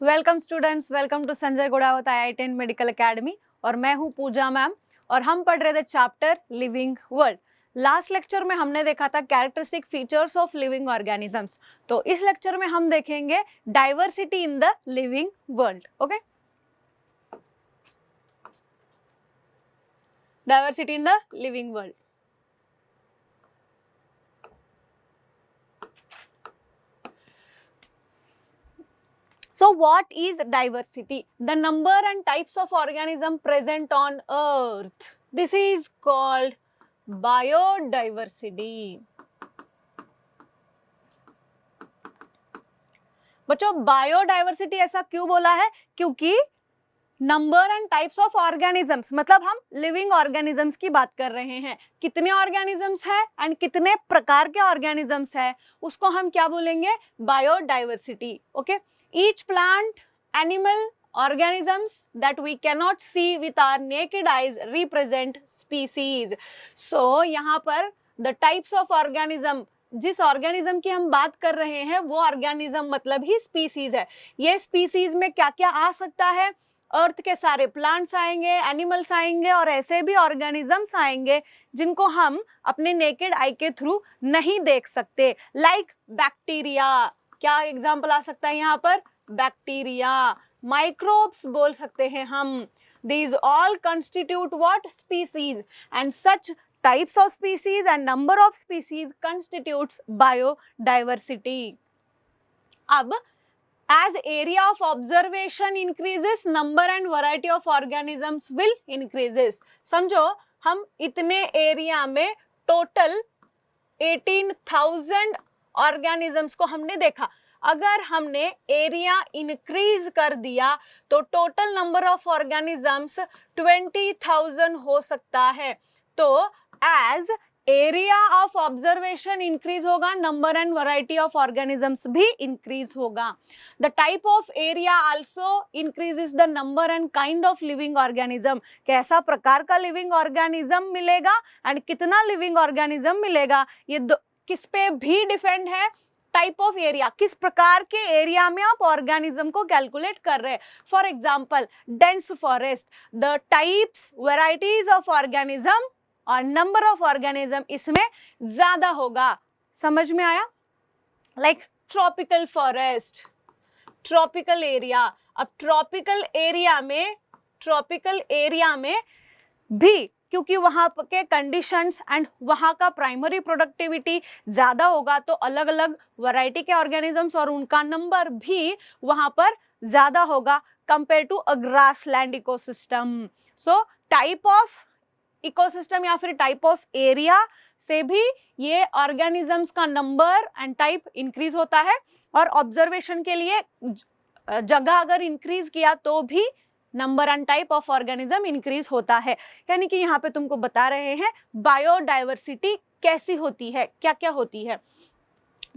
Welcome students, welcome to Sanjay Gudawat IITN medical academy. और मैं हूं पूजा मैम और हम पढ़ रहे थे chapter living world. Last lecture में हमने देखा था characteristic features of living organisms. तो इस लेक्चर में हम देखेंगे diversity in the living world. Okay, diversity in the living world. So what is diversity? The number and types of organism present on earth. This is called biodiversity. बच्चों, biodiversity ऐसा क्यों बोला है? क्योंकि number and types of organisms, मतलब हम living organisms की बात कर रहे हैं। कितने ऑर्गेनिजम्स हैं एंड कितने प्रकार के ऑर्गेनिजम्स हैं, उसको हम क्या बोलेंगे? Biodiversity. Okay, each plant, animal, organisms that we cannot see with our naked eyes represent species. So यहाँ पर the types of organism, जिस ऑर्गेनिज्म की हम बात कर रहे हैं वो ऑर्गेनिज्म मतलब ही स्पीसीज है। ये स्पीसीज में क्या क्या आ सकता है? अर्थ के सारे प्लांट्स आएंगे, एनिमल्स आएंगे और ऐसे भी ऑर्गेनिजम्स आएंगे जिनको हम अपने नेकेड आई के थ्रू नहीं देख सकते। लाइक बैक्टीरिया, क्या एग्जाम्पल आ सकता है यहाँ पर? बैक्टीरिया, माइक्रोब्स बोल सकते हैं हम। These all constitute what? Species, and such types of species and number of species constitutes biodiversity. अब as area of observation increases, number and variety of organisms will increases. समझो, हम इतने एरिया में total 18,000 organisms को हमने देखा। अगर हमने एरिया इंक्रीज कर दिया तो टोटल नंबर ऑफ ऑर्गेनिजम्स 20,000 हो सकता है। तो as area of observation increase होगा, number and variety of organisms भी इंक्रीज होगा। The type of area also increases the number and kind of living organism. कैसा प्रकार का लिविंग ऑर्गेनिज्म मिलेगा एंड कितना लिविंग ऑर्गेनिज्म मिलेगा, ये किस पे भी डिपेंड है? टाइप ऑफ एरिया, किस प्रकार के एरिया में आप ऑर्गेनिज्म को कैलकुलेट कर रहे हैं। For example dense forest, the types, varieties of organism और नंबर ऑफ ऑर्गेनिज्म इसमें ज्यादा होगा। समझ में आया? Like tropical forest, tropical area. अब ट्रॉपिकल एरिया में भी क्योंकि वहाँ के कंडीशंस एंड वहाँ का प्राइमरी प्रोडक्टिविटी ज़्यादा होगा तो अलग अलग वैरायटी के ऑर्गेनिजम्स और उनका नंबर भी वहाँ पर ज़्यादा होगा compare to a grassland ecosystem. So type of ecosystem या फिर टाइप ऑफ एरिया से भी ये ऑर्गेनिजम्स का नंबर एंड टाइप इंक्रीज होता है। और ऑब्जर्वेशन के लिए जगह अगर इंक्रीज किया तो भी number and type of organism increase होता है। यानी कि यहाँ पे तुमको बता रहे हैं बायोडाइवर्सिटी कैसी होती है, क्या क्या होती है।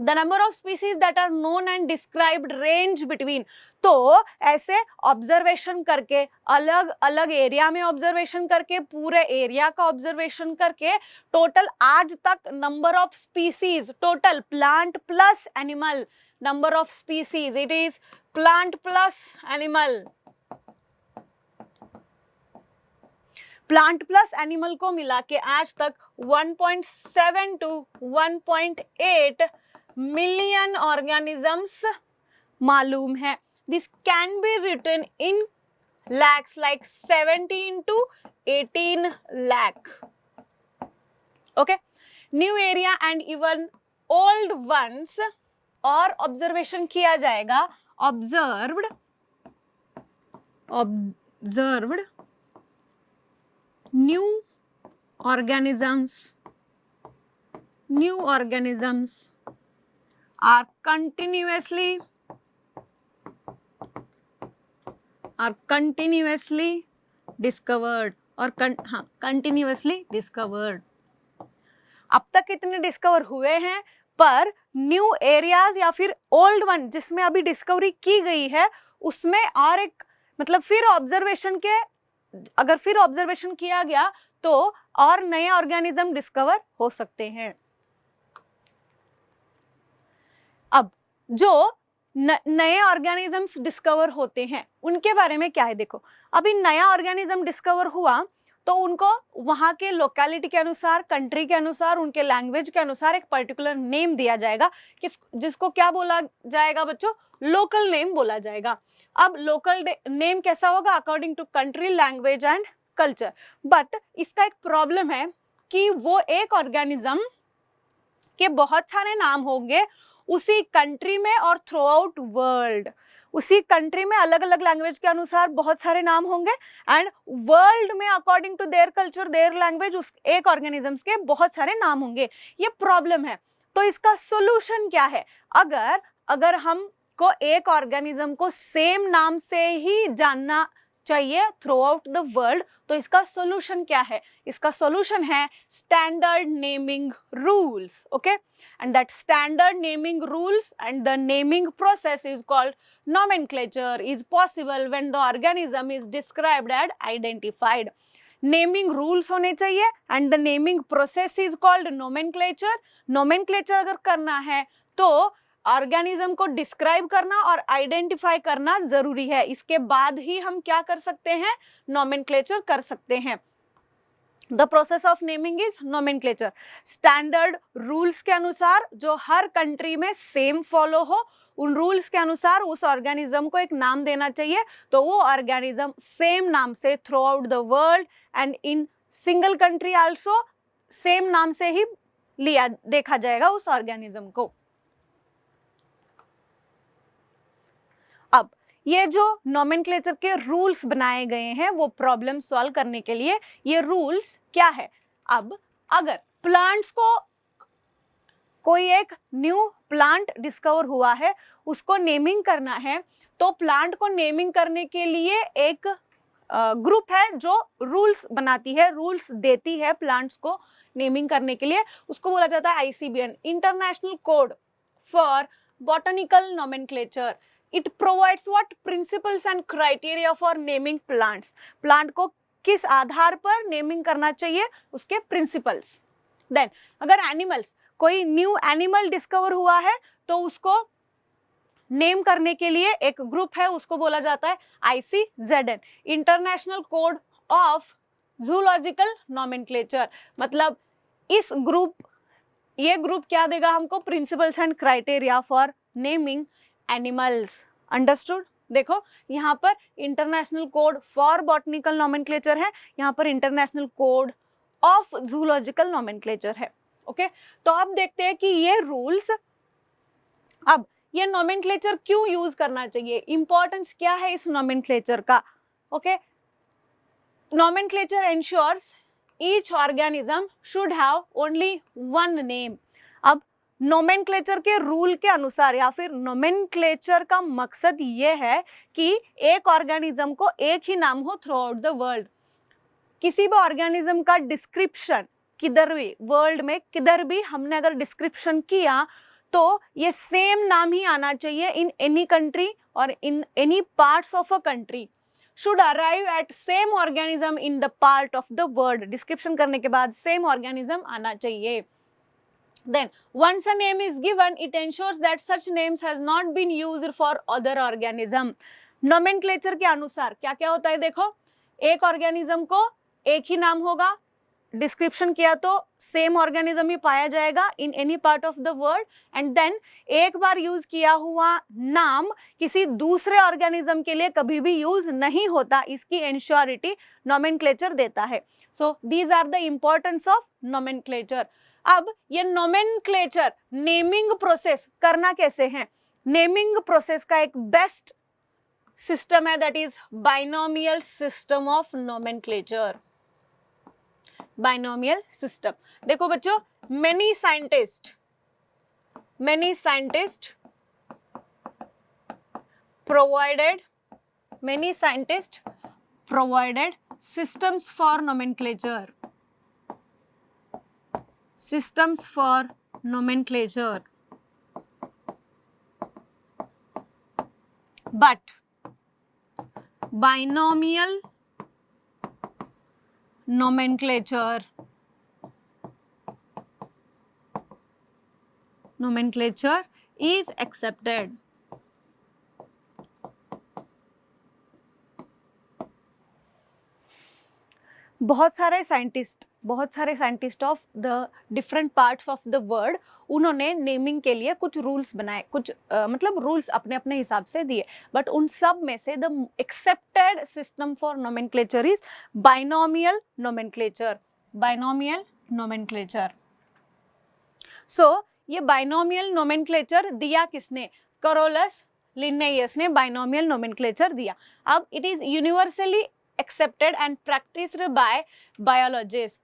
The number of species that are known and described range between. तो ऐसे ऑब्जर्वेशन करके, अलग अलग एरिया में ऑब्जर्वेशन करके, पूरे एरिया का ऑब्जर्वेशन करके टोटल आज तक number of species, total plant plus animal, number of species, it is plant plus animal, plant plus animal को मिला के आज तक 1.7 to 1.8 मिलियन ऑर्गेनिजम्स मालूम है। This can be written in lakhs, like 17 to 18 lakh. Okay, new area and even old ones और observation किया जाएगा। Observed new organisms are continuously discovered और continuously discovered। अब तक कितने डिस्कवर हुए हैं, पर न्यू एरियाज या फिर ओल्ड वन जिसमें अभी डिस्कवरी की गई है उसमें और एक, मतलब फिर ऑब्जर्वेशन के, अगर फिर ऑब्जर्वेशन किया गया तो और नए ऑर्गेनिज्म डिस्कवर हो सकते हैं। अब जो नए ऑर्गेनिजम्स डिस्कवर होते हैं उनके बारे में क्या है। देखो अभी नया ऑर्गेनिज्म डिस्कवर हुआ तो उनको वहाँ के लोकेलिटी के अनुसार, कंट्री के अनुसार, उनके लैंग्वेज के अनुसार एक पर्टिकुलर नेम दिया जाएगा, जिसको क्या बोला जाएगा बच्चों, लोकल नेम बोला जाएगा। अब लोकल नेम कैसा होगा, according to country, language and culture. But इसका एक प्रॉब्लम है कि वो एक ऑर्गेनिज्म के बहुत सारे नाम होंगे उसी कंट्री में और थ्रू आउट वर्ल्ड। उसी कंट्री में अलग अलग लैंग्वेज के अनुसार बहुत सारे नाम होंगे एंड वर्ल्ड में according to their culture, their language, उस एक ऑर्गेनिजम्स के बहुत सारे नाम होंगे। ये प्रॉब्लम है। तो इसका सोल्यूशन क्या है? अगर हमको एक ऑर्गेनिज्म को सेम नाम से ही जानना चाहिए थ्रू आउट द वर्ल्ड, तो इसका सोल्यूशन क्या है? इसका सोल्यूशन है standard naming rules. Okay, and that standard naming rules and the naming process is called nomenclature is possible when the organism is described and identified. Naming rules होने चाहिए and the naming process is called nomenclature. Nomenclature अगर करना है तो organism को describe करना और identify करना जरूरी है। इसके बाद ही हम क्या कर सकते हैं, नोमेनक्लेचर कर सकते हैं। The process of naming is nomenclature. Standard rules के अनुसार जो हर कंट्री में सेम फॉलो हो, उन रूल्स के अनुसार उस ऑर्गेनिज्म को एक नाम देना चाहिए, तो वो ऑर्गेनिज्म सेम नाम से through out the world and in single country also same नाम से ही देखा जाएगा उस ऑर्गेनिज्म को। अब ये जो नोमेनक्लेचर के रूल्स बनाए गए हैं वो प्रॉब्लम सॉल्व करने के लिए, ये रूल्स क्या है? अब अगर प्लांट्स को कोई एक न्यू प्लांट डिस्कवर हुआ है, उसको नेमिंग करना है, तो प्लांट को नेमिंग करने के लिए एक ग्रुप है जो रूल्स बनाती है, रूल्स देती है प्लांट्स को नेमिंग करने के लिए। उसको बोला जाता है ICBN, international code for botanical nomenclature. It provides what principles and criteria for naming plants. Plant को किस आधार पर नेमिंग करना चाहिए, उसके प्रिंसिपल्स। देन अगर एनिमल्स, कोई न्यू एनिमल डिस्कवर हुआ है तो उसको नेम करने के लिए एक ग्रुप है, उसको बोला जाता है ICZN, international code of zoological nomenclature. मतलब इस ग्रुप, ये ग्रुप क्या देगा हमको, principles and criteria for naming animals. Understood? देखो यहाँ पर international code for botanical nomenclature है, यहाँ पर international code of zoological nomenclature है। ओके, तो अब देखते हैं कि ये रूल्स, अब ये नोमेनक्लेचर क्यों यूज करना चाहिए, इंपॉर्टेंस क्या है इस नोमेनक्लेचर का। Okay, nomenclature ensures each organism should have only one name. अब नोमेनक्लेचर के रूल के अनुसार या फिर नोमेनक्लेचर का मकसद ये है कि एक ऑर्गेनिज्म को एक ही नाम हो थ्रू आउट द वर्ल्ड। किसी भी ऑर्गेनिज्म का डिस्क्रिप्शन किधर भी वर्ल्ड में, किधर भी हमने अगर डिस्क्रिप्शन किया तो ये सेम नाम ही आना चाहिए इन एनी कंट्री और in any parts of a country. Should arrive at same organism in the part of the world. Description करने के बाद सेम ऑर्गेनिज्म आना चाहिए। Then once a name is given, it ensures that such names has not been used for other organism. Nomenclature के अनुसार क्या क्या होता है, देखो एक ऑर्गेनिज्म को एक ही नाम होगा, डिस्क्रिप्शन किया तो सेम ऑर्गेनिज्म ही पाया जाएगा in any part of the world, and then एक बार यूज किया हुआ नाम किसी दूसरे ऑर्गेनिज्म के लिए कभी भी यूज नहीं होता, इसकी इंश्योरिटी नोमेनक्लेचर देता है। So these are the importance of nomenclature. अब ये नोमेनक्लेचर नेमिंग प्रोसेस करना कैसे है, नेमिंग प्रोसेस का एक बेस्ट सिस्टम है, that is binomial system of nomenclature. Binomial system, देखो बच्चों, many scientists provided systems for nomenclature. Systems for nomenclature, but binomial nomenclature is accepted. बहुत सारे scientist of the different parts of the world, उन्होंने naming के लिए कुछ rules बनाए, कुछ मतलब रूल्स अपने अपने हिसाब से दिए, बट उन सब में से the accepted system for nomenclature is binomial nomenclature. So ये बाइनोमियल नोमेनक्लेचर दिया किसने? करोलस लिन्नेयस ने बाइनोमियल नोमेनक्लेचर दिया। अब it is universally accepted and practiced by biologists.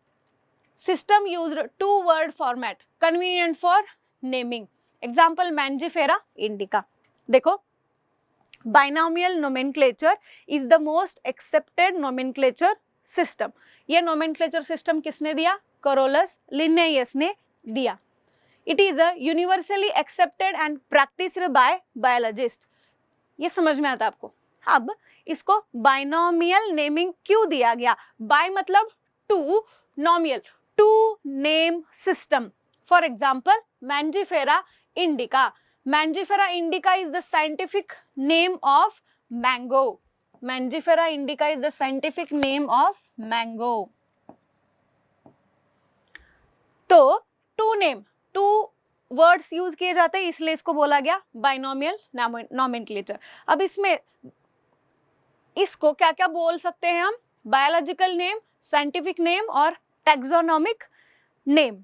System used two-word format, convenient for naming. Example, Mangifera indica. देखो, binomial nomenclature is the most accepted nomenclature system. ये nomenclature system किसने दिया? Carolus Linnaeus ने दिया. It is a universally accepted and practiced by biologists. ये समझ में आता आपको? अब इसको बाइनोमियल नेमिंग क्यों दिया गया? बाय मतलब two, nomial two name system. For example Mangifera indica. Mangifera indica is the scientific name of mango. Mangifera indica is the scientific name of mango. तो टू वर्ड्स यूज किए जाते हैं, इसलिए इसको बोला गया बाइनोमियल नोमेनक्लेचर। अब इसको क्या क्या बोल सकते हैं हम? बायोलॉजिकल नेम, साइंटिफिक नेम और टैक्सोनॉमिक नेम।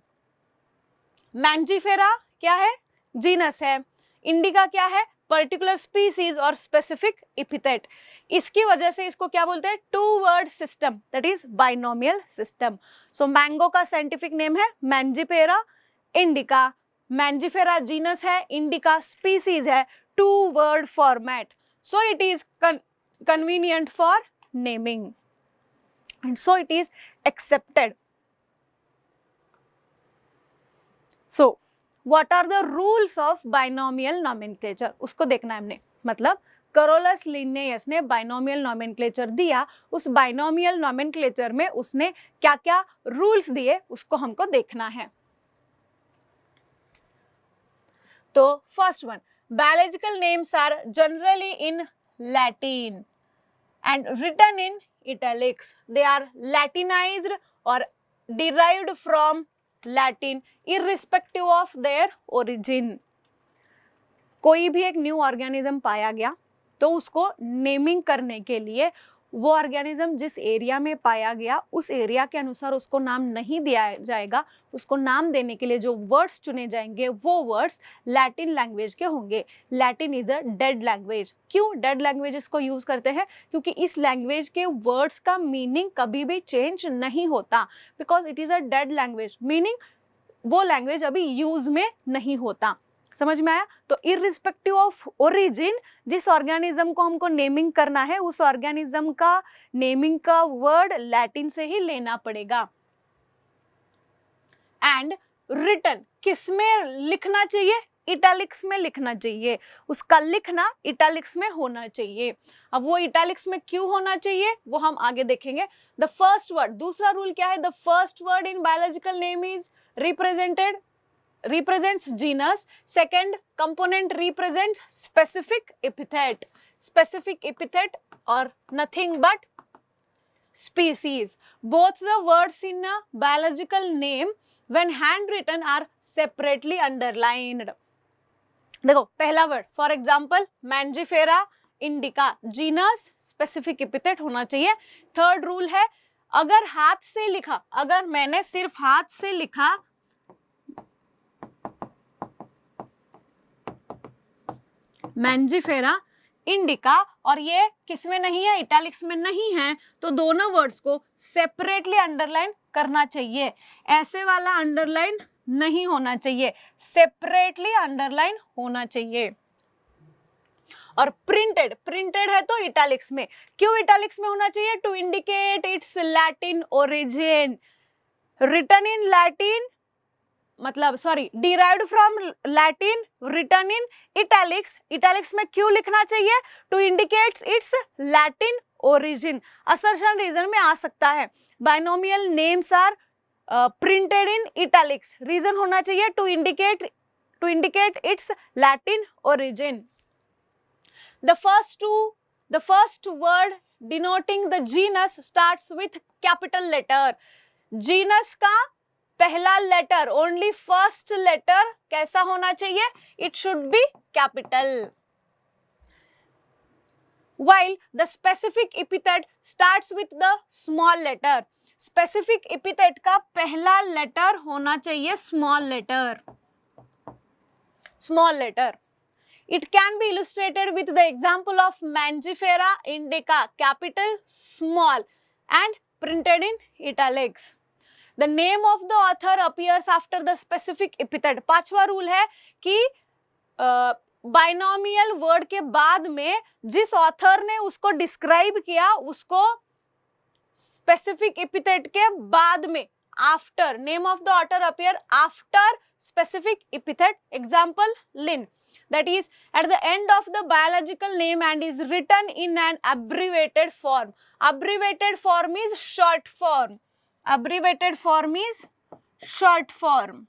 मैंजीफेरा क्या है? जीनस है। इंडिका क्या है? पर्टिकुलर स्पीसीज और स्पेसिफिक एपिथेट। इसकी वजह से इसको क्या बोलते हैं? Two word system, that is binomial system. So mango का साइंटिफिक नेम है मैंजीफेरा इंडिका। मैंजीफेरा जीनस है, इंडिका स्पीसीज है, two word format, so it is convenient for naming and so it is accepted. So what are the rules of binomial nomenclature? उसको देखना है हमने। मतलब Carolus लिन्नेयस ने binomial nomenclature दिया, उस बाइनोमियल नोमेनक्लेचर में उसने क्या क्या रूल्स दिए उसको हमको देखना है। तो first one, biological names are generally in Latin and written in italics. They are Latinized or derived from Latin irrespective of their origin. कोई भी एक न्यू ऑर्गेनिज्म पाया गया तो उसको नेमिंग करने के लिए वो ऑर्गेनिज्म जिस एरिया में पाया गया उस एरिया के अनुसार उसको नाम नहीं दिया जाएगा। उसको नाम देने के लिए जो वर्ड्स चुने जाएंगे वो वर्ड्स लैटिन लैंग्वेज के होंगे। Latin is a dead language. क्यों डेड लैंग्वेज इसको यूज करते हैं? क्योंकि इस लैंग्वेज के वर्ड्स का मीनिंग कभी भी चेंज नहीं होता, because it is a dead language, meaning वो लैंग्वेज अभी यूज में नहीं होता। समझ में आया? तो इररिस्पेक्टिव ऑफ ओरिजिन, जिस ऑर्गेनिज्म को हमको नेमिंग करना है उस ऑर्गेनिज्म का नेमिंग का वर्ड लैटिन से ही लेना पड़ेगा। एंड रिटन किस में लिखना चाहिए? इटैलिक्स में लिखना चाहिए। उसका लिखना इटैलिक्स में होना चाहिए। अब वो इटैलिक्स में क्यों होना चाहिए वो हम आगे देखेंगे। द फर्स्ट वर्ड, दूसरा रूल क्या है? The first word in biological name is represents genus. Second component represents specific epithet or nothing but species. Both the words in a biological name when handwritten are separately underlined. देखो पहला word for example Mangifera indica, genus specific epithet होना चाहिए। Third rule है अगर हाथ से लिखा, अगर मैंने सिर्फ हाथ से लिखा मैंजीफेरा इंडिका और ये किस में नहीं है? इटैलिक्स में नहीं है, तो दोनों वर्ड्स को सेपरेटली अंडरलाइन करना चाहिए। ऐसे वाला अंडरलाइन नहीं होना चाहिए, सेपरेटली अंडरलाइन होना चाहिए। और प्रिंटेड है तो इटैलिक्स में। क्यों इटैलिक्स में होना चाहिए? To indicate its Latin origin. Written in Latin मतलब derived from Latin, written in italics. Italics में क्यों लिखना चाहिए? To indicate its Latin origin. Assertion reason में आ सकता है binomial names are printed in italics. Reason होना चाहिए to indicate its Latin origin. The first word denoting the genus starts with capital letter. Genus का पहला लेटर, ओनली फर्स्ट लेटर कैसा होना चाहिए? It should be capital. While the specific epithet starts with the small letter. Specific epithet का पहला letter होना चाहिए small letter. Small letter. It can be illustrated with the example of Mangifera indica, capital small and printed in italics. The name of the author appears after the specific epithet. पांचवा rule है कि binomial word के बाद में जिस author ने उसको describe किया उसको स्पेसिफिक एपिथेट के बाद में, after, name of the author appear after specific epithet. Example, Lin. That is at the end of the biological name and is written in an abbreviated form. Abbreviated form is short form. Abbreviated form is short form.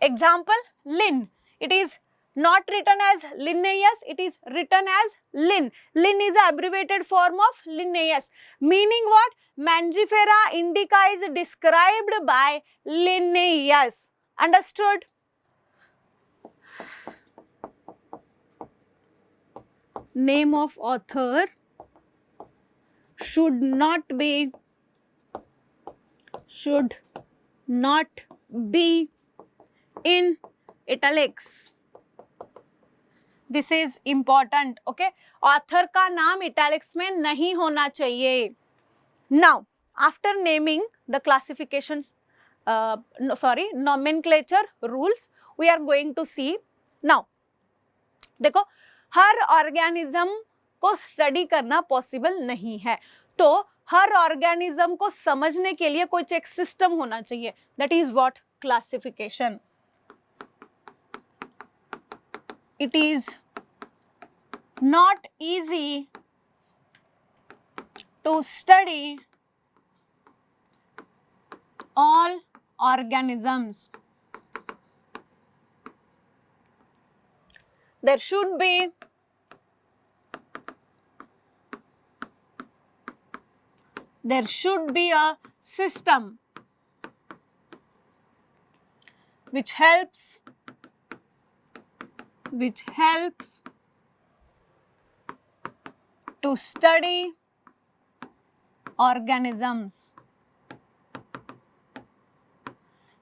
Example, Lin. It is not written as Linnaeus, it is written as Lin. Lin is the abbreviated form of Linnaeus. Meaning what? Mangifera indica is described by Linnaeus. Understood? Name of author should not be in italics. This is important. Okay, author का नाम italics में नहीं होना चाहिए. Now, after naming the classifications, nomenclature rules, we are going to see now. देखो, हर organism को study करना possible नहीं है, तो हर ऑर्गेनिज्म को समझने के लिए कुछ एक सिस्टम होना चाहिए. That is what? Classification. It is not easy to study all organisms. There should be a system which helps to study organisms.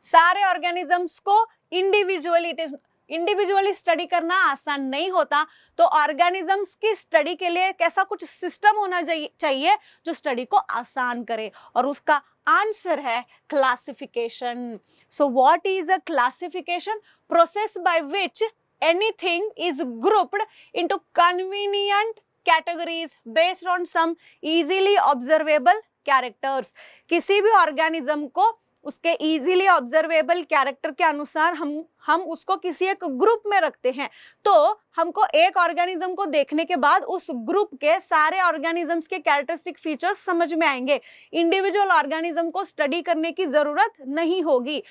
सारे ऑर्गेनिजम्स को इंडिविजुअली स्टडी करना आसान नहीं होता, तो ऑर्गेनिजम्स की स्टडी के लिए कैसा कुछ सिस्टम होना चाहिए जो स्टडी को आसान करे, और उसका आंसर है classification. So what is a classification? Process by which anything is grouped into convenient categories based on some easily observable characters. किसी भी ऑर्गेनिज्म को उसके इजीली ऑब्जर्वेबल कैरेक्टर के अनुसार हम उसको किसी एक ग्रुप में रखते हैं, तो हमको एक ऑर्गेनिज्म को देखने के बाद उस ग्रुप के सारे ऑर्गेनिजम्स के कैरेक्टरिस्टिक फीचर्स समझ में आएंगे. इंडिविजुअल ऑर्गेनिज्म को स्टडी करने की जरूरत नहीं होगी,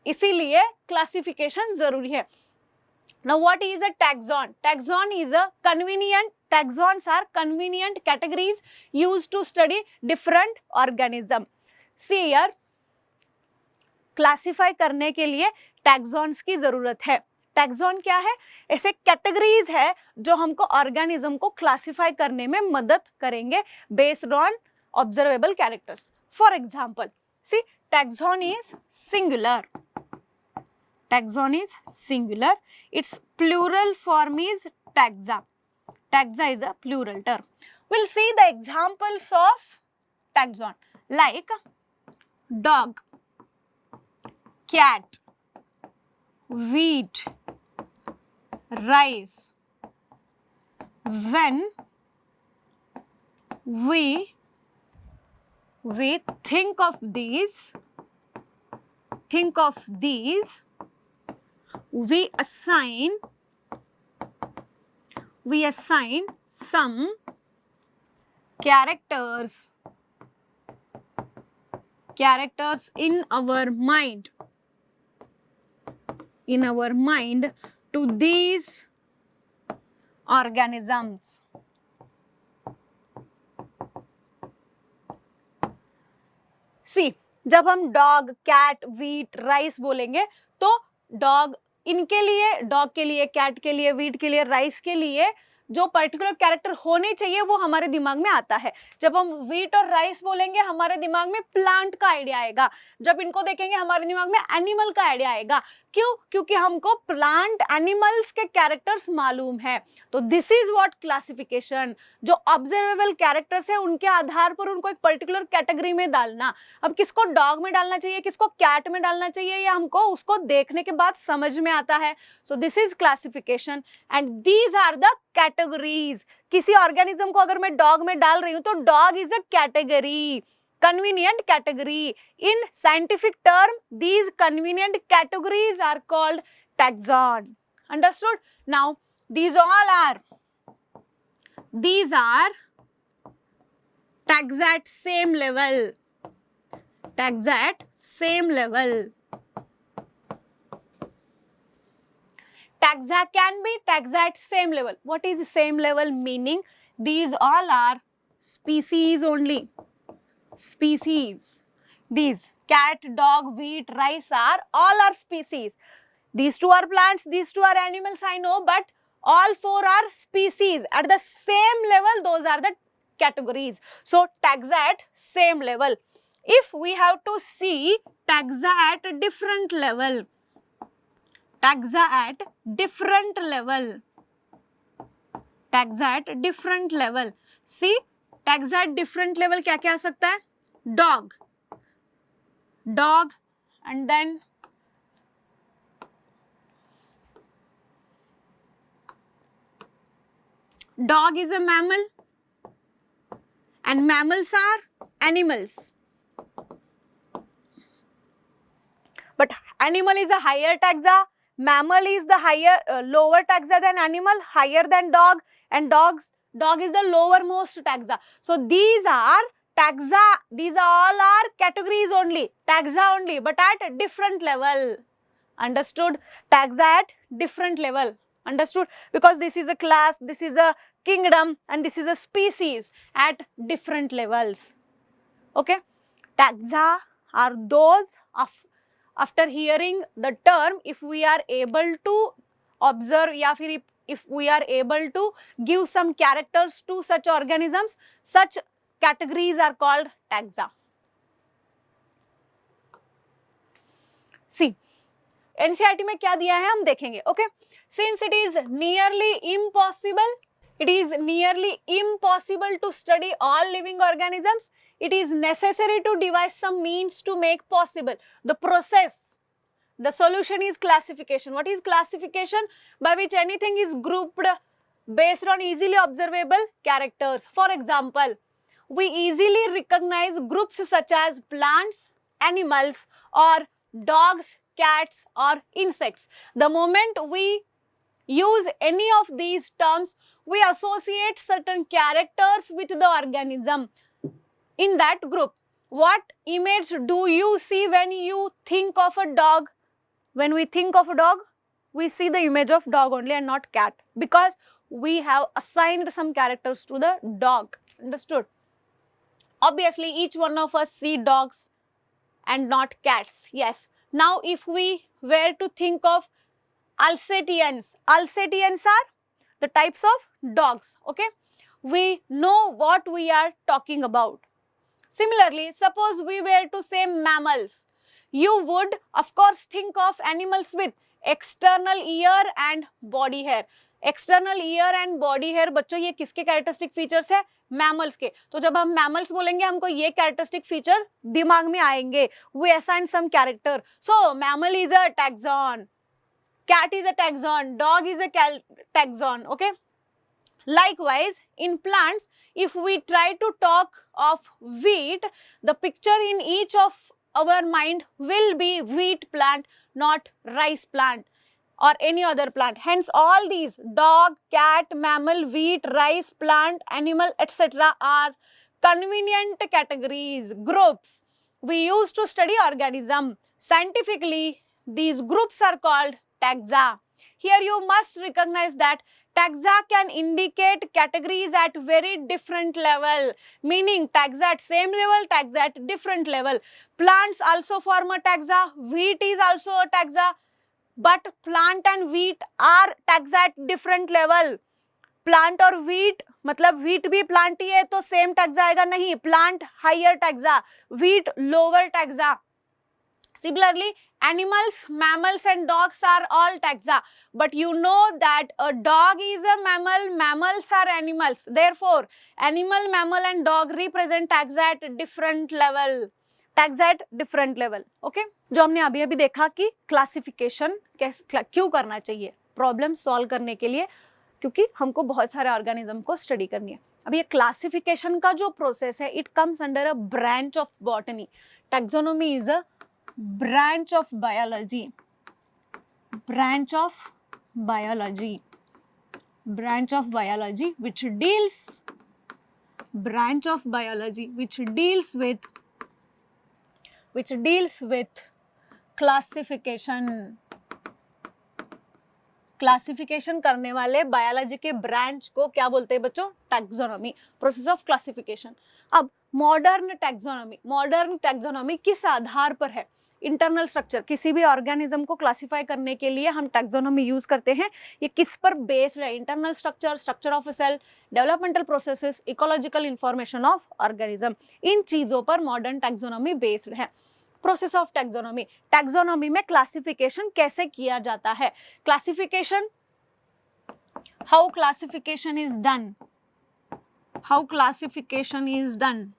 इसीलिए क्लासिफिकेशन जरूरी है. Now what is a taxon? Taxons are convenient categories used to study different organisms. See here, classify करने के लिए टैक्सॉन्स की जरूरत है. टैक्सॉन क्या है? ऐसे कैटेगरीज है जो हमको ऑर्गेनिज्म को क्लासिफाई करने में मदद करेंगे based on observable characters. For example, see taxon is singular. Taxon is singular. Its plural form is taxa. Taxa is a plural term. We'll see the examples of taxon like dog, cat, wheat, rice. When we think of these, we assign some characters in our mind to these organisms. सी, जब हम dog, cat, wheat, rice बोलेंगे तो dog, इनके लिए, dog के लिए, cat के लिए, व्हीट के लिए, राइस के लिए जो पर्टिकुलर कैरेक्टर होने चाहिए वो हमारे दिमाग में आता है। जब हम व्हीट और राइस बोलेंगे हमारे दिमाग में प्लांट का आइडिया आएगा। जब इनको देखेंगे हमारे दिमाग में एनिमल का आइडिया आएगा। क्यों? क्योंकि हमको प्लांट एनिमल्स के कैरेक्टर्स मालूम है। तो दिस इज व्हाट क्लासिफिकेशन, जो ऑब्जर्वेबल कैरेक्टर्स है उनके आधार पर उनको एक पर्टिकुलर कैटेगरी में डालना। अब किसको डॉग में डालना चाहिए, किसको कैट में डालना चाहिए, या हमको उसको देखने के बाद समझ में आता है। So this is classification and these are the categories. किसी ऑर्गेनिज्म को अगर मैं डॉग में डाल रही हूं तो dog is a category, convenient category. In scientific term, these convenient categories are called taxon. Understood? Now, these are tags at same level. Tags at same level. Taxa can be tags at same level. What is same level meaning? These all are species only. Species. These cat, dog, wheat, rice all are species. These two are plants, these two are animals, I know, but all four are species. At the same level, those are the categories. So, taxa at same level. If we have to see taxa at different level, taxa at different level, taxa at different level. See, taxa at different level क्या क्या आ सकता है? Dog, dog, and then dog is a mammal and mammals are animals. But animal is a higher taxa, mammal is the higher lower taxa than animal, higher than dog, and dog is the lowermost taxa. So these are taxa, these all are categories only, taxa only, but at different level. Understood? Taxa at different level. Understood? Because this is a class, this is a kingdom, and this is a species at different levels. Okay? Taxa are those of, after hearing the term, if we are able to observe, या फिर if we are able to give some characters to such organisms, such categories are called taxa. See, NCERT में क्या दिया है हम देखेंगे. Okay, since it is nearly impossible to study all living organisms, it is necessary to devise some means to make possible the process. The solution is classification. What is classification? By which anything is grouped based on easily observable characters. For example, we easily recognize groups such as plants, animals, or dogs, cats, or insects. The moment we use any of these terms, we associate certain characters with the organism in that group. What image do you see when you think of a dog? When we think of a dog, we see the image of dog only and not cat, because we have assigned some characters to the dog. Understood? Obviously, each one of us see dogs and not cats. Yes. Now, if we were to think of Alsatians are the types of dogs. Okay, we know what we are talking about. Similarly, suppose we were to say mammals, you would of course think of animals with external ear and body hair. External ear and body hair, बच्चों ये किसके characteristic features है? Mammals के. तो जब हम mammals बोलेंगे हमको ये कैरेक्टरिस्टिक फीचर दिमाग में आएंगे. We assign some character. So mammal is a taxon, cat is a taxon, dog is a taxon. Okay, likewise in plants, if we try to talk of wheat, the picture in each of our mind will be wheat plant, not rice plant or any other plant. Hence all these dog, cat, mammal, wheat, rice, plant, animal, etc. are convenient categories, groups we use to study organism. Scientifically, these groups are called taxa. here you must recognize that taxa can indicate categories at very different level, meaning taxa at same level, taxa at different level. Plants also form a taxa, wheat is also a taxa, but plant and wheat are taxa at different level. Plant और wheat, मतलब wheat भी plant ही है तो same taxa आएगा नहीं, plant higher taxa, wheat lower taxa. Similarly, animals, mammals and dogs are all taxa, but you know that a dog is a mammal, mammals are animals. Therefore, animal, mammal and dog represent taxa at different level. Taxa at different level. Okay? जो हमने अभी अभी देखा कि classification क्यों करना चाहिए problem solve करने के लिए, क्योंकि हमको बहुत सारे ऑर्गेनिज्म को स्टडी करनी है. अब ये क्लासिफिकेशन का जो प्रोसेस है, it comes under a branch of botany. Taxonomy is a branch of biology, branch of biology, branch of biology which deals, branch of biology which deals with classification. Classification करने वाले biology के branch को क्या बोलते हैं बच्चों? Taxonomy, process of classification. अब modern taxonomy किस आधार पर है? इंटरनल स्ट्रक्चर, किसी भी ऑर्गेनिज्म को क्लासिफाई करने के लिए हम टैक्सोनॉमी यूज करते हैं. ये किस पर बेस्ड है? Internal structure, structure of a cell, developmental processes, ecological information of organism, इन चीजों पर मॉडर्न टैक्सोनॉमी बेस्ड है. प्रोसेस ऑफ टैक्सोनॉमी, टैक्सोनॉमी में क्लासिफिकेशन कैसे किया जाता है? Classification, how classification is done, how classification is done.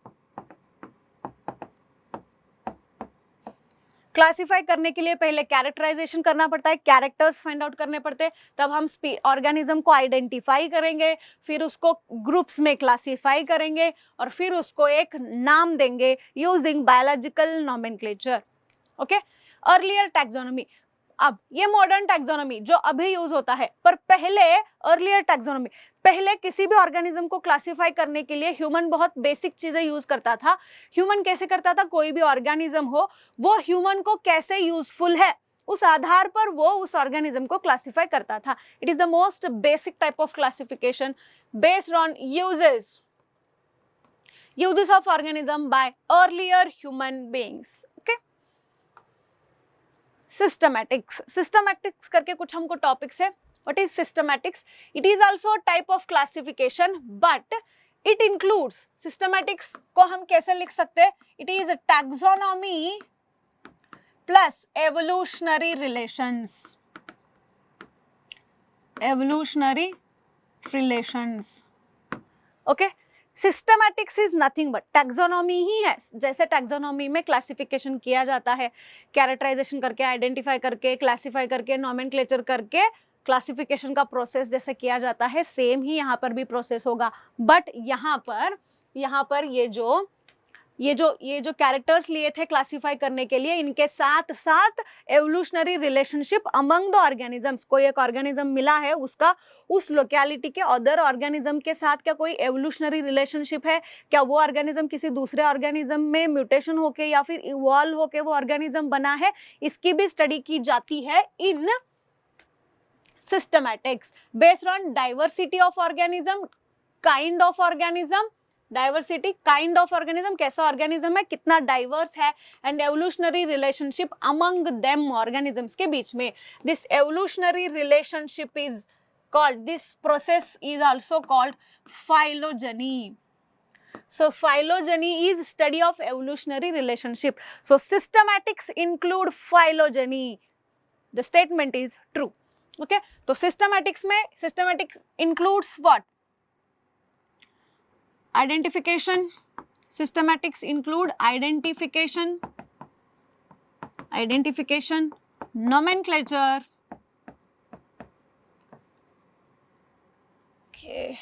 Classify करने के लिए पहले कैरेक्टराइजेशन करना पड़ता है, कैरेक्टर्स फाइंड आउट करने पड़ते हैं, तब हम ऑर्गेनिज्म को आइडेंटिफाई करेंगे, फिर उसको ग्रुप्स में क्लासिफाई करेंगे और फिर उसको एक नाम देंगे using biological nomenclature. Okay, earlier taxonomy. अब ये मॉडर्न टैक्सोनॉमी जो अभी यूज होता है, पर पहले अर्लियर टैक्सोनॉमी, पहले किसी भी ऑर्गेनिज्म को क्लासिफाई करने के लिए ह्यूमन बहुत बेसिक चीजें यूज करता था. ह्यूमन कैसे करता था? कोई भी ऑर्गेनिज्म हो, वो ह्यूमन को कैसे यूजफुल है उस आधार पर वो उस ऑर्गेनिज्म को क्लासिफाई करता था. It is the most basic type of classification based on uses of organism by earlier human beings. Okay, systematics करके कुछ हमको टॉपिक्स है. What is systematics? It is also a type of classification, but it includes, systematics को हम कैसे लिख सकते हैं? It is a taxonomy plus evolutionary relations. Evolutionary relations. Okay? Systematics is nothing but taxonomy ही है. जैसे टैक्सोनॉमी में क्लासिफिकेशन किया जाता है, कैरेक्टराइजेशन करके, आइडेंटिफाई करके, क्लासिफाई करके, नॉमेनक्लेचर करके क्लासिफिकेशन का प्रोसेस जैसे किया जाता है, सेम ही यहाँ पर भी प्रोसेस होगा. बट यहाँ पर ये जो कैरेक्टर्स लिए थे क्लासिफाई करने के लिए, इनके साथ साथ evolutionary relationship among the organisms. कोई एक ऑर्गेनिज्म मिला है, उसका उस लोकेलिटी के अदर ऑर्गेनिज्म के साथ क्या कोई एवोल्यूशनरी रिलेशनशिप है? क्या वो ऑर्गेनिज्म किसी दूसरे ऑर्गेनिज्म में म्यूटेशन होके या फिर इवॉल्व होके वो ऑर्गेनिज्म बना है? इसकी भी स्टडी की जाती है in systematics based on diversity of organism, kind of organism, diversity, kind of organism, कैसा ऑर्गेनिज्म है, कितना डाइवर्स है, and evolutionary relationship among them organisms के बीच में. This evolutionary relationship is called, this process is also called phylogeny. So phylogeny is study of evolutionary relationship. So systematics include phylogeny. The statement is true. Okay, तो systematics में systematics includes what? Identification. Systematics include identification, nomenclature. Okay.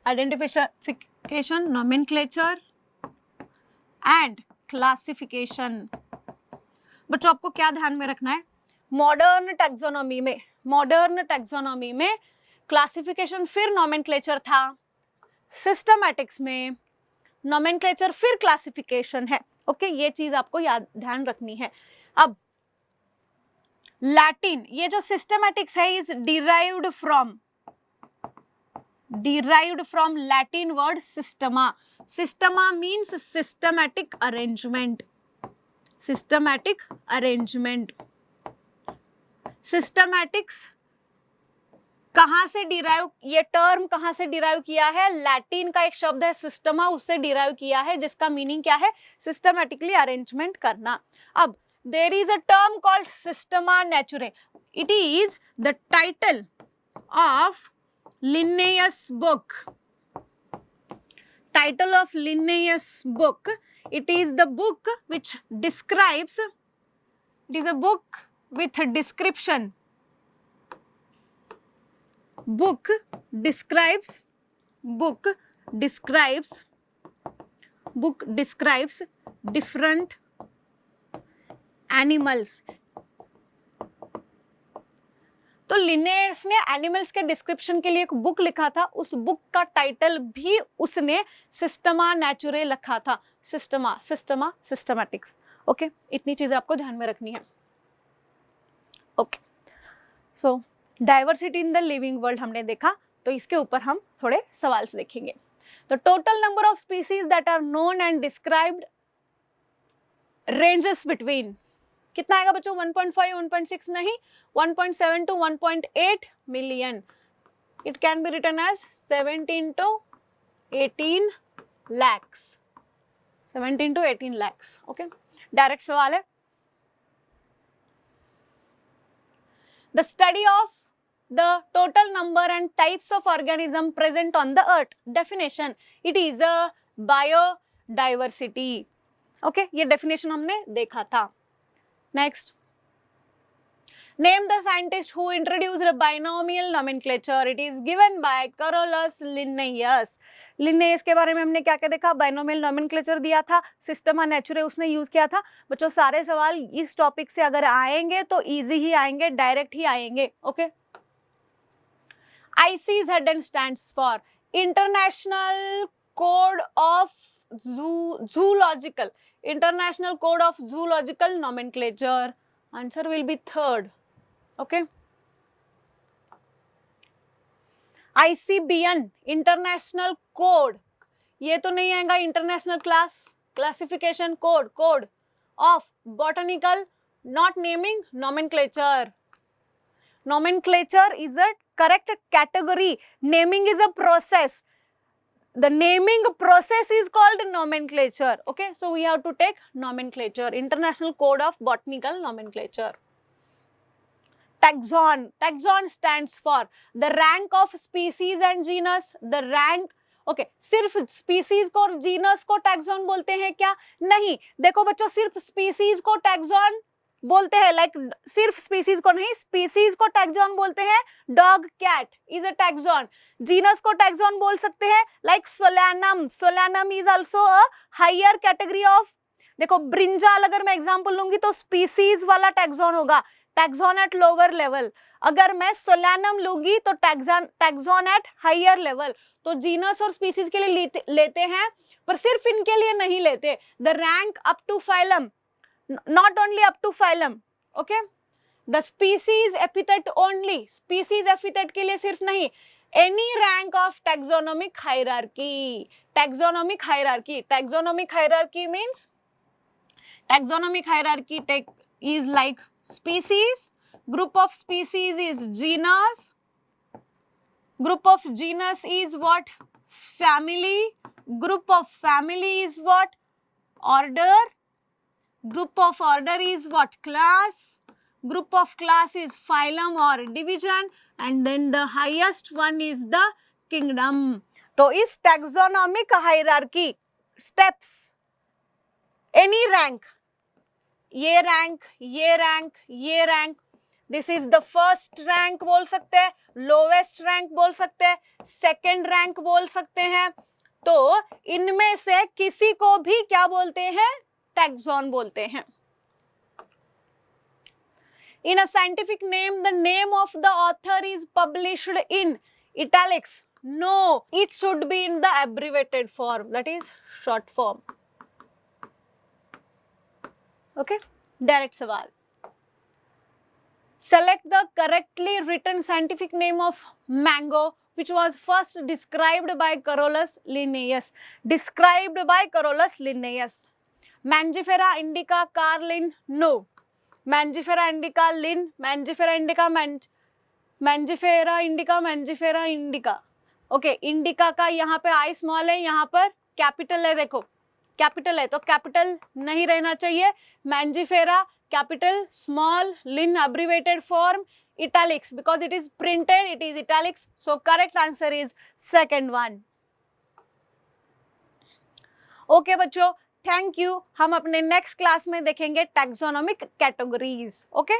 Identification, nomenclature and classification. बच्चों आपको क्या ध्यान में रखना है? Modern taxonomy में क्लासिफिकेशन फिर नोमेनक्लेचर था, सिस्टमैटिक्स में नोमेनक्लेचर फिर क्लासिफिकेशन है. ओके, ये चीज आपको याद ध्यान रखनी है। अब लैटिन, ये जो सिस्टमैटिक्स है is derived from Latin word systema. Systema means systematic arrangement, systematic arrangement. Systematics कहां से डिराइव, ये टर्म कहां से डिराइव किया है? लैटिन का एक शब्द है सिस्टमा, उससे डिराइव किया है, जिसका मीनिंग क्या है? सिस्टमैटिकली अरेंजमेंट करना। अब there is a term called systema naturae. It is the title of Linnaeus book. Title of Linnaeus book. It is the book which describes, it is a book with a description. Book describes different animals. तो लिनेयर्स ने animals के description के लिए एक book लिखा था, उस book का टाइटल भी उसने सिस्टमा नेचुरे रखा था। Systema, systematics. ओके, इतनी चीजें आपको ध्यान में रखनी है। Okay, so diversity in the living world हमने देखा, तो इसके ऊपर हम थोड़े सवाल देखेंगे। तो total number of species that are known and described ranges between, कितना आएगा बच्चों? 1.5, 1.6 नहीं, 1.7 to 1.8 million. It can be written as 17 to 18 lakhs, 17 to 18 lakhs। Okay, direct सवाल है। The study of the total number and types of organism present on the earth. Definition, it is a biodiversity. Okay, ये definition हमने देखा था। Next, name the scientist who introduced binomial nomenclature. It is given by Carolus Linnaeus. Linnaeus के बारे में हमने क्या क्या देखा? बाइनोमियल नोमेनक्लेचर दिया था, सिस्टमा नेचुरे उसने यूज किया था। बच्चों सारे सवाल इस टॉपिक से अगर आएंगे तो इजी ही आएंगे, डायरेक्ट ही आएंगे। Okay, ICZ stands for International Code of Zoological, International Code of Zoological Nomenclature. Answer will be third. Okay. ICBN, International Code, ये तो नहीं आएगा, international classification code of botanical, not naming, nomenclature. Nomenclature is a correct category. Naming is a process. The naming process is called nomenclature. Okay, so we have to take nomenclature. International Code of Botanical Nomenclature. Taxon. Taxon stands for the rank of species and genus. The rank. Okay, सिर्फ species को और genus को taxon बोलते हैं क्या? नहीं, देखो बच्चों, सिर्फ species को taxon बोलते हैं, लाइक सिर्फ स्पीसीज को नहीं, स्पीसीज को टैक्सॉन बोलते हैं। Dog cat is a taxon. Genus को टैक्सॉन बोल सकते हैं, like Solanum, Solanum is also a higher category of. देखो ब्रिंजाल अगर मैं एग्जांपल लूंगी तो स्पीसीज वाला टैक्सॉन होगा, टैक्सॉन एट लोअर लेवल। अगर मैं सोलैनम लूंगी तो टैक्सॉन एट हायर लेवल। तो जीनस और स्पीसीज के लिए लेते हैं, पर सिर्फ इनके लिए नहीं लेते। The rank up to phylum, not only up to phylum. Okay, the species epithet only, species epithet के लिए सिर्फ नहीं, any rank of taxonomic hierarchy. Taxonomic hierarchy, taxonomic hierarchy means, taxonomic hierarchy is like species, group of species is genus, group of genus is what? Family, group of family is what? Order, group of order is what? Class, group of class is phylum or division, and then the highest one is the kingdom. तो इस taxonomic hierarchy steps, any rank, ये rank, ये rank, ये rank, this is the first rank बोल सकते हैं, lowest rank बोल सकते हैं, second rank बोल सकते हैं। तो इनमें से किसी को भी क्या बोलते हैं? टैक्सॉन बोलते हैं। In a scientific name, the name of the author is published in italics. No, it should be in the abbreviated form, that is short form. Okay, direct सवाल। Select the correctly written scientific name of mango which was first described by Carolus Linnaeus. Described by Carolus Linnaeus. Mangifera indica, Carlin, no. Mangifera indica, Lin, Mangifera indica, Mangifera indica, Mangifera indica. Okay, indica का यहाँ पे आई small है, यहाँ पर capital है, देखो capital है तो कैपिटल नहीं रहना चाहिए। Mangifera capital, small, Linn abbreviated form, italics because it is printed, it is italics, so correct answer is second one. Okay बच्चों, थैंक यू। हम अपने नेक्स्ट क्लास में देखेंगे टैक्सोनॉमिक कैटेगरीज। ओके